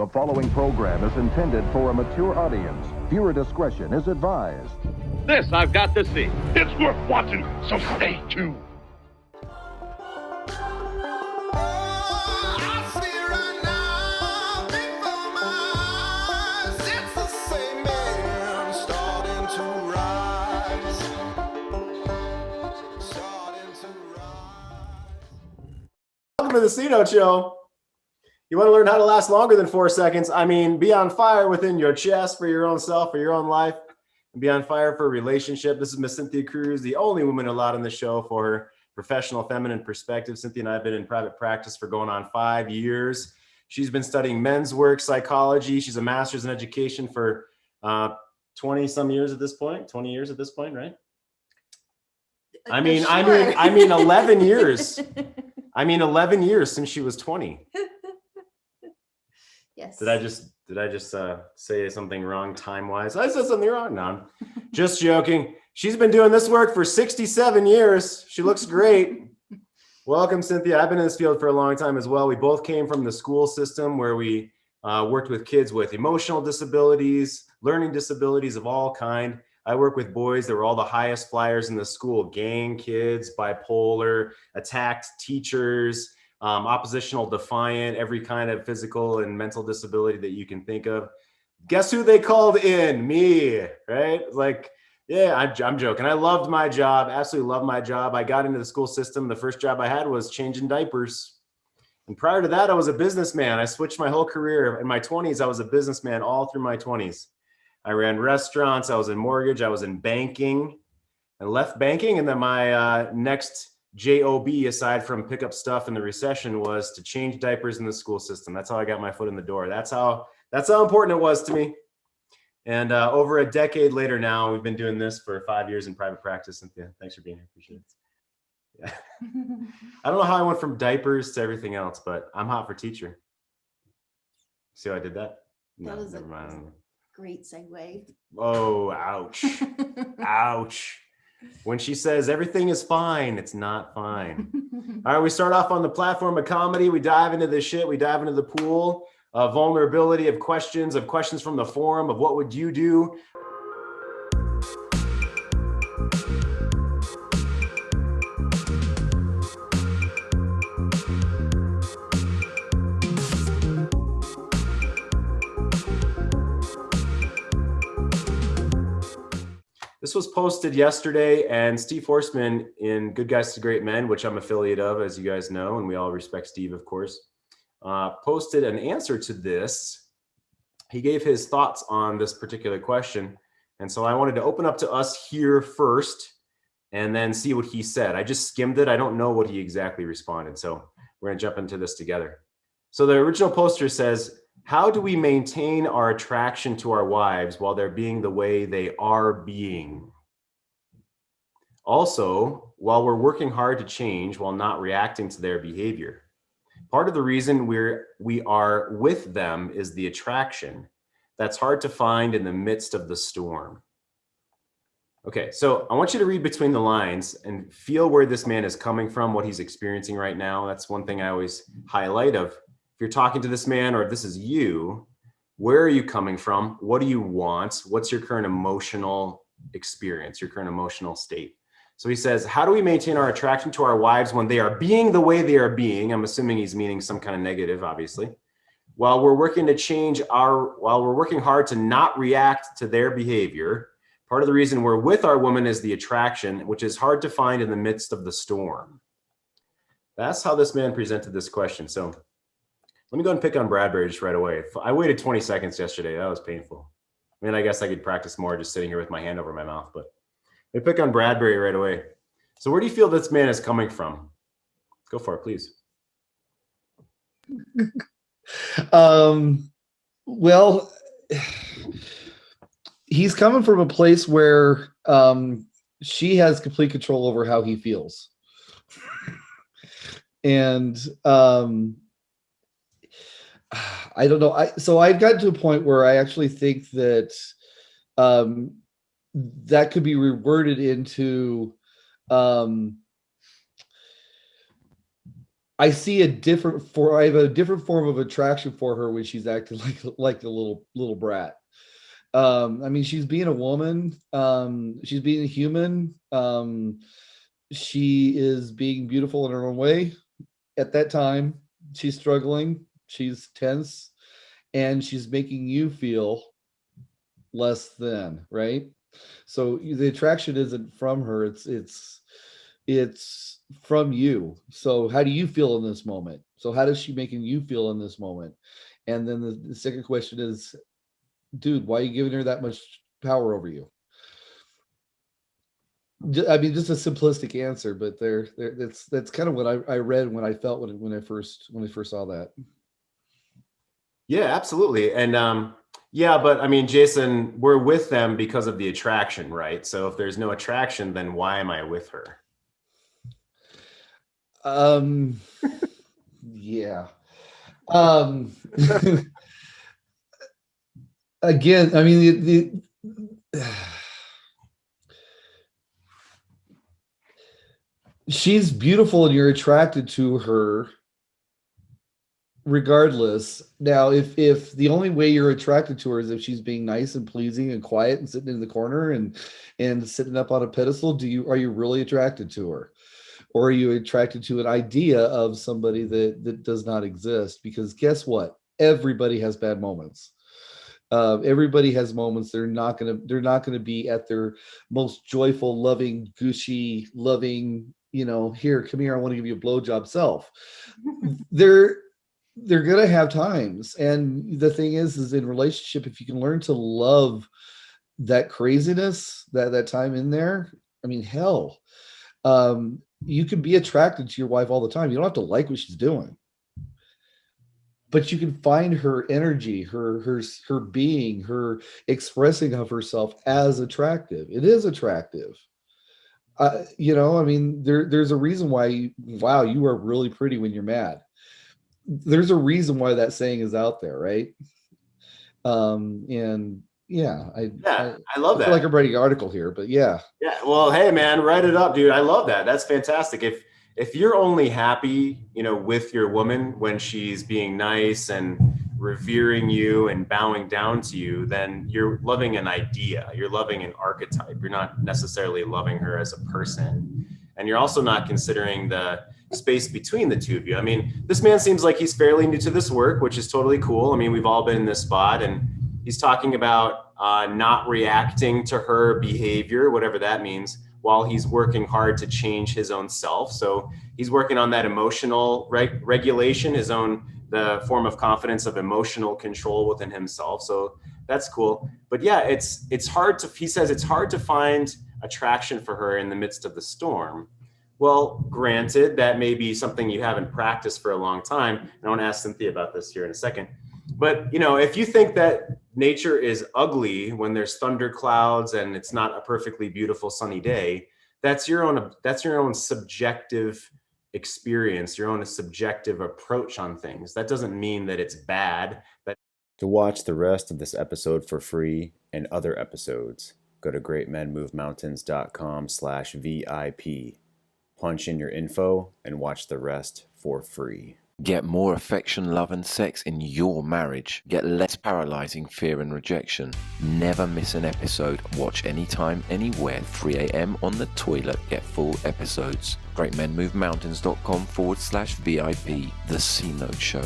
The following program is intended for a mature audience. Viewer discretion is advised. This I've got to see. It's worth watching, so stay tuned. Welcome to the C-Note Show. You want to learn how to last longer than 4 seconds? I mean, be on fire within your chest for your own self, for your own life, and be on fire for a relationship. This is Miss Cynthia Kruse, the only woman allowed on the show for her professional feminine perspective. Cynthia and I have been in private practice for going on 5 years. She's been studying men's work psychology. She's a master's in education for 20 some years at this point, 20 years at this point, right? I mean 11 years. I mean 11 years since she was 20. Yes. Did I just say something wrong time-wise? I said something wrong. No, just joking. She's been doing this work for 67 years. She looks great. Welcome, Cynthia. I've been in this field for a long time as well. We both came from the school system where we worked with kids with emotional disabilities, learning disabilities of all kind. I work with boys that were all the highest flyers in the school: gang kids, bipolar, attacked teachers, oppositional defiant, every kind of physical and mental disability that you can think of. Guess who they called in? Me, right? Like, yeah, I'm joking. I loved my job, absolutely loved my job. I got into the school system. The first job I had was changing diapers. And prior to that, I was a businessman. I switched my whole career. In my 20s, I was a businessman all through my 20s. I ran restaurants, I was in mortgage, I was in banking, and left banking. And then my next job, aside from pick up stuff in the recession, was to change diapers in the school system. That's how I got my foot in the door. That's how important it was to me. And over a decade later now, we've been doing this for 5 years in private practice. Cynthia, thanks for being here. Appreciate it. Yeah. I don't know how I went from diapers to everything else, but I'm hot for teacher. See how I did that? That was never mind. Great segue. Oh, ouch. Ouch. When she says everything is fine, it's not fine. All right, we start off on the platform of comedy. We dive into this shit. We dive into the pool of vulnerability, of questions from the forum, of what would you do? This was posted yesterday, and Steve Horstman in Good Guys to Great Men, which I'm affiliate of, as you guys know, and we all respect Steve, of course, posted an answer to this. He gave his thoughts on this particular question, and so I wanted to open up to us here first and then see what he said. I just skimmed it. I don't know what he exactly responded, so we're going to jump into this together. So the original poster says, how do we maintain our attraction to our wives while they're being the way they are being? Also, while we're working hard to change while not reacting to their behavior. Part of the reason we are with them is the attraction that's hard to find in the midst of the storm. Okay, so I want you to read between the lines and feel where this man is coming from, what he's experiencing right now. That's one thing I always highlight of. If you're talking to this man, or if this is you, where are you coming from? What do you want? What's your current emotional experience, your current emotional state? So he says, how do we maintain our attraction to our wives when they are being the way they are being? I'm assuming he's meaning some kind of negative, obviously. While we're working hard to not react to their behavior. Part of the reason we're with our woman is the attraction, which is hard to find in the midst of the storm. That's how this man presented this question. So let me go and pick on Bradbury just right away. I waited 20 seconds yesterday. That was painful. I mean, I guess I could practice more just sitting here with my hand over my mouth, but let me pick on Bradbury right away. So where do you feel this man is coming from? Go for it, please. Well, he's coming from a place where she has complete control over how he feels. And I don't know. So I've gotten to a point where I actually think that that could be reworded into I have a different form of attraction for her when she's acting like a little brat. I mean, she's being a woman. She's being a human. She is being beautiful in her own way. At that time, she's struggling. She's tense, and she's making you feel less than, right? So the attraction isn't from her. It's from you. So how do you feel in this moment? So how does she making you feel in this moment? And then the second question is, dude, why are you giving her that much power over you? I mean, just a simplistic answer, but that's kind of what I read when I felt when I first saw that. Yeah, absolutely. And yeah, but I mean, Jason, we're with them because of the attraction, right? So if there's no attraction, then why am I with her? Yeah. Again, I mean, she's beautiful and you're attracted to her regardless. Now, if the only way you're attracted to her is if she's being nice and pleasing and quiet and sitting in the corner and sitting up on a pedestal, are you really attracted to her? Or are you attracted to an idea of somebody that does not exist? Because guess what? Everybody has bad moments. Everybody has moments they're not gonna be at their most joyful, loving, gushy, loving, here, come here, I want to give you a blowjob self. They're gonna have times. And the thing is in relationship, if you can learn to love that craziness, that time in there, I mean, hell, you can be attracted to your wife all the time. You don't have to like what she's doing, but you can find her energy, her being, her expressing of herself as attractive. It is attractive. I mean, there's a reason why, wow, you are really pretty when you're mad. There's a reason why that saying is out there, right? And yeah, I love that. I feel like I'm writing an article here, but yeah. Yeah. Well, hey man, write it up, dude. I love that. That's fantastic. If you're only happy, with your woman when she's being nice and revering you and bowing down to you, then you're loving an idea. You're loving an archetype. You're not necessarily loving her as a person. And you're also not considering the space between the two of you. I mean, this man seems like he's fairly new to this work, which is totally cool. I mean, we've all been in this spot, and he's talking about not reacting to her behavior, whatever that means, while he's working hard to change his own self. So he's working on that emotional regulation, the form of confidence of emotional control within himself. So that's cool. But yeah, he says it's hard to find attraction for her in the midst of the storm. Well, granted, that may be something you haven't practiced for a long time. And I want to ask Cynthia about this here in a second. But, if you think that nature is ugly when there's thunderclouds and it's not a perfectly beautiful sunny day, that's your own subjective experience, your own subjective approach on things. That doesn't mean that it's bad. To watch the rest of this episode for free and other episodes, go to greatmenmovemountains.com/VIP. Punch in your info and watch the rest for free. Get more affection, love, and sex in your marriage. Get less paralyzing fear and rejection. Never miss an episode. Watch anytime, anywhere. 3 a.m. on the toilet. Get full episodes. GreatMenMoveMountains.com/VIP. The C Note Show.